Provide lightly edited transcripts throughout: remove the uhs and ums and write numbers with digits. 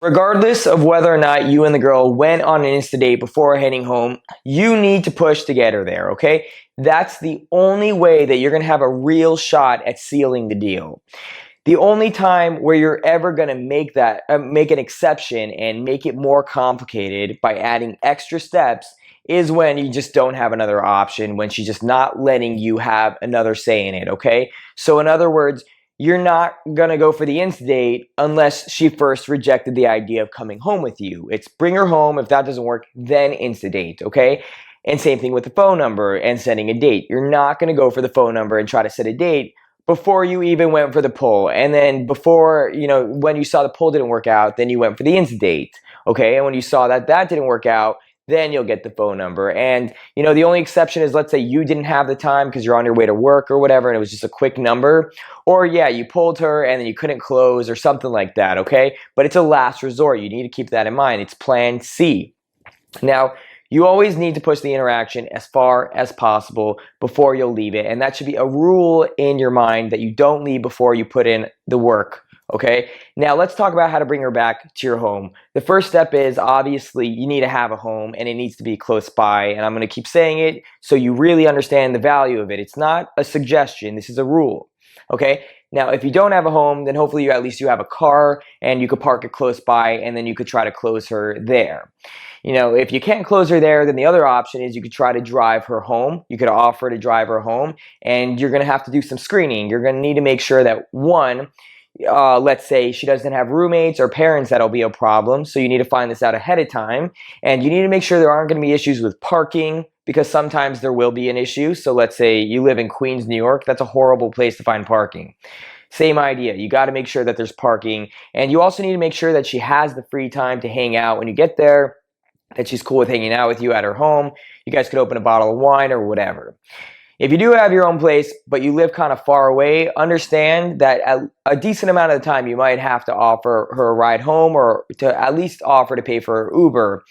Regardless of whether or not you and the girl went on an Insta date before heading home, you need to push to get her there, okay? That's the only way that you're gonna have a real shot at sealing the deal. The only time where you're ever going to make an exception and make it more complicated by adding extra steps is when you just don't have another option, when she's just not letting you have another say in it, okay? So in other words, you're not going to go for the Insta date unless she first rejected the idea of coming home with you. It's bring her home. If that doesn't work, then Insta date, okay? And same thing with the phone number and setting a date. You're not going to go for the phone number and try to set a date before you even went for the pull. And then before, when you saw the pull didn't work out, then you went for the Insta date, okay? And when you saw that didn't work out, then you'll get the phone number. And, the only exception is, let's say you didn't have the time because you're on your way to work or whatever, and it was just a quick number. Or, yeah, you pulled her and then you couldn't close or something like that, okay? But it's a last resort. You need to keep that in mind. It's plan C. Now, you always need to push the interaction as far as possible before you'll leave it. And that should be a rule in your mind that you don't leave before you put in the work. Okay, now let's talk about how to bring her back to your home. The first step is, obviously, you need to have a home and it needs to be close by. And I'm going to keep saying it so you really understand the value of it. It's not a suggestion. This is a rule. Okay, now if you don't have a home, then hopefully at least you have a car and you could park it close by, and then you could try to close her there. If you can't close her there, then the other option is you could try to drive her home. You could offer to drive her home, and you're going to have to do some screening. You're going to need to make sure that, one, let's say she doesn't have roommates or parents that'll be a problem. So you need to find this out ahead of time. And you need to make sure there aren't going to be issues with parking, because sometimes there will be an issue. So let's say you live in Queens, New York. That's a horrible place to find parking. Same idea. You got to make sure that there's parking. And you also need to make sure that she has the free time to hang out when you get there, that she's cool with hanging out with you at her home. You guys could open a bottle of wine or whatever. If you do have your own place, but you live kind of far away, understand that a decent amount of the time you might have to offer her a ride home, or to at least offer to pay for Uber.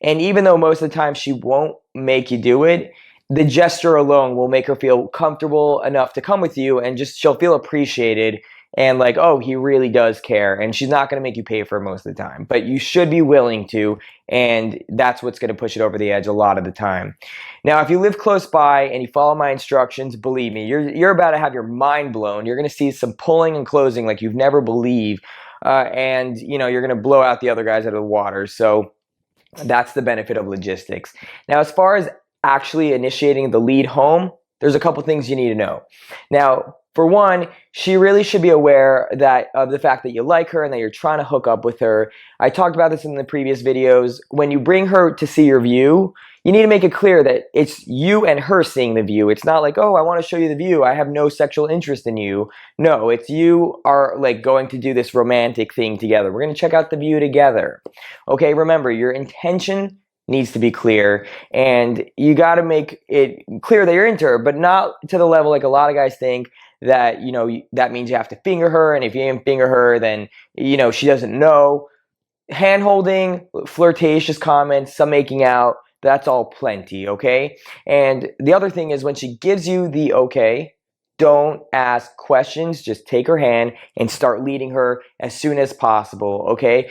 And even though most of the time she won't make you do it, the gesture alone will make her feel comfortable enough to come with you, and she'll feel appreciated and like, oh, he really does care. And she's not going to make you pay for it most of the time, but you should be willing to, and that's what's going to push it over the edge a lot of the time. Now, if you live close by and you follow my instructions, believe me, you're about to have your mind blown. You're going to see some pulling and closing like you've never believed, and you're going to blow out the other guys out of the water. So that's the benefit of logistics. Now, as far as actually initiating the lead home, there's a couple things you need to know. Now, for one, she really should be aware of the fact that you like her and that you're trying to hook up with her. I talked about this in the previous videos. When you bring her to see your view, you need to make it clear that it's you and her seeing the view. It's not like, oh, I want to show you the view. I have no sexual interest in you. No, it's you are like going to do this romantic thing together. We're going to check out the view together. Okay, remember, your intention needs to be clear, and you got to make it clear that you're into her, but not to the level like a lot of guys think that that means you have to finger her, and if you didn't finger her, then she doesn't know. Hand holding, flirtatious comments, some making out, that's all plenty, okay? And the other thing is, when she gives you the okay, don't ask questions. Just take her hand and start leading her as soon as possible, okay?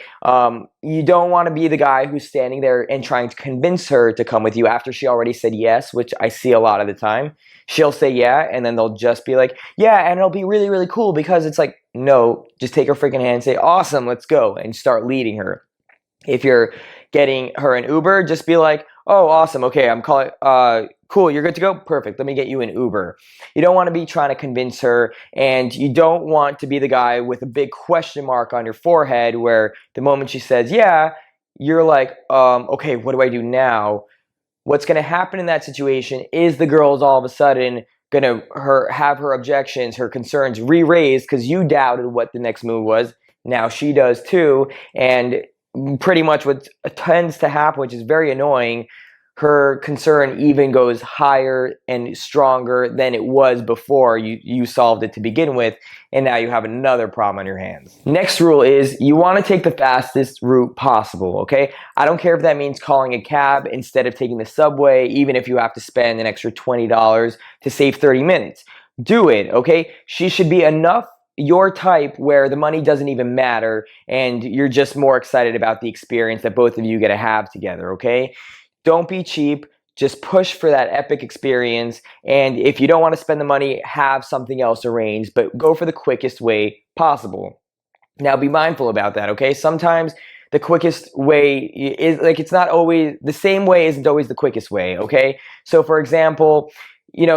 You don't want to be the guy who's standing there and trying to convince her to come with you after she already said yes, which I see a lot of the time. She'll say yeah, and then they'll just be like, yeah, and it'll be really, really cool, because it's like, no, just take her freaking hand and say, awesome, let's go, and start leading her. If you're getting her an Uber, just be like, oh, awesome, okay, I'm calling, cool, you're good to go? Perfect, let me get you an Uber. You don't want to be trying to convince her, and you don't want to be the guy with a big question mark on your forehead where the moment she says yeah, you're like, okay, what do I do now? What's going to happen in that situation is the girl's all of a sudden going to have her objections, her concerns re-raised because you doubted what the next move was. Now she does too, and pretty much what tends to happen, which is very annoying, her concern even goes higher and stronger than it was before you solved it to begin with, and now you have another problem on your hands. Next rule is you want to take the fastest route possible, okay? I don't care if that means calling a cab instead of taking the subway, even if you have to spend an extra $20 to save 30 minutes. Do it, okay? She should be enough your type where the money doesn't even matter and you're just more excited about the experience that both of you get to have together, okay? Don't be cheap. Just push for that epic experience. And if you don't want to spend the money, have something else arranged, but go for the quickest way possible. Now be mindful about that, okay? Sometimes the quickest way is like, it's not always the same way, isn't always the quickest way, okay? So for example,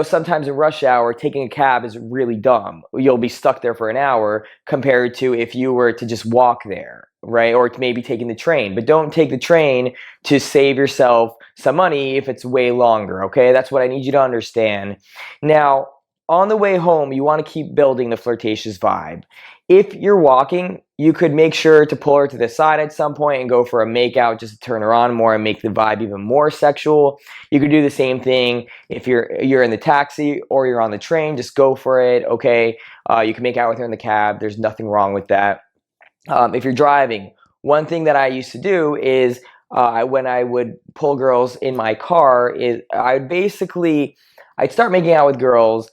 sometimes in rush hour, taking a cab is really dumb. You'll be stuck there for an hour compared to if you were to just walk there, right? Or maybe taking the train. But don't take the train to save yourself some money if it's way longer, okay? That's what I need you to understand. Now, on the way home, you want to keep building the flirtatious vibe. If you're walking, you could make sure to pull her to the side at some point and go for a makeout just to turn her on more and make the vibe even more sexual. You could do the same thing if you're in the taxi or you're on the train. Just go for it, okay? You can make out with her in the cab. There's nothing wrong with that. If you're driving, one thing that I used to do is when I would pull girls in my car, I'd start making out with girls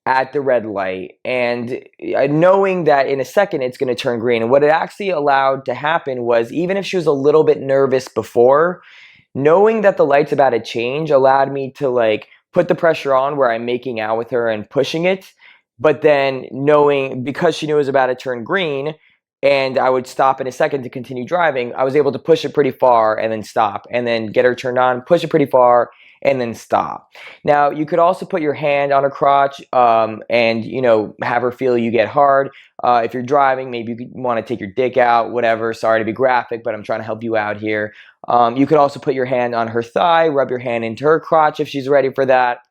at the red light and knowing that in a second it's going to turn green. And what it actually allowed to happen was, even if she was a little bit nervous before, knowing that the light's about to change allowed me to like put the pressure on where I'm making out with her and pushing it. But then knowing, because she knew it was about to turn green and I would stop in a second to continue driving, I was able to push it pretty far and then stop and then get her turned on, push it pretty far and then stop. Now, you could also put your hand on her crotch and, have her feel you get hard. If you're driving, maybe you want to take your dick out, whatever. Sorry to be graphic, but I'm trying to help you out here. You could also put your hand on her thigh, rub your hand into her crotch if she's ready for that.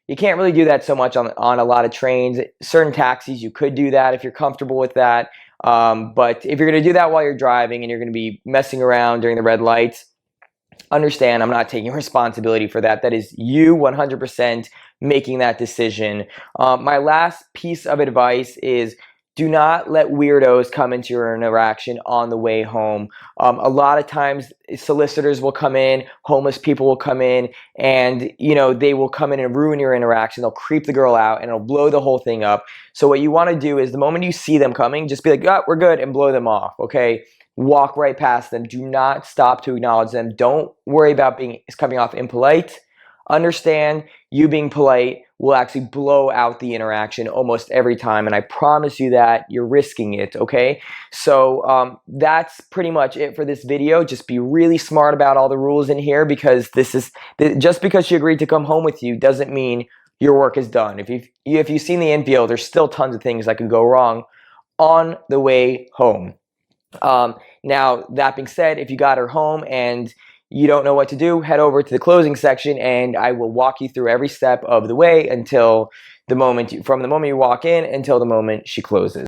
You can't really do that so much on a lot of trains. Certain taxis, you could do that if you're comfortable with that. But if you're going to do that while you're driving and you're going to be messing around during the red lights, understand I'm not taking responsibility for that. That is you 100% making that decision. My last piece of advice is, do not let weirdos come into your interaction on the way home. A lot of times solicitors will come in, homeless people will come in, and they will come in and ruin your interaction. They'll creep the girl out and it'll blow the whole thing up. So what you want to do is, the moment you see them coming, just be like, oh, we're good, and blow them off, okay? Walk right past them. Do not stop to acknowledge them. Don't worry about coming off impolite. Understand, you being polite will actually blow out the interaction almost every time, and I promise you that you're risking it, okay? So that's pretty much it for this video. Just be really smart about all the rules in here, because just because she agreed to come home with you doesn't mean your work is done. If you've seen the infield, there's still tons of things that could go wrong on the way home. Now, that being said, if you got her home and you don't know what to do, head over to the closing section and I will walk you through every step of the way from the moment you walk in until the moment she closes.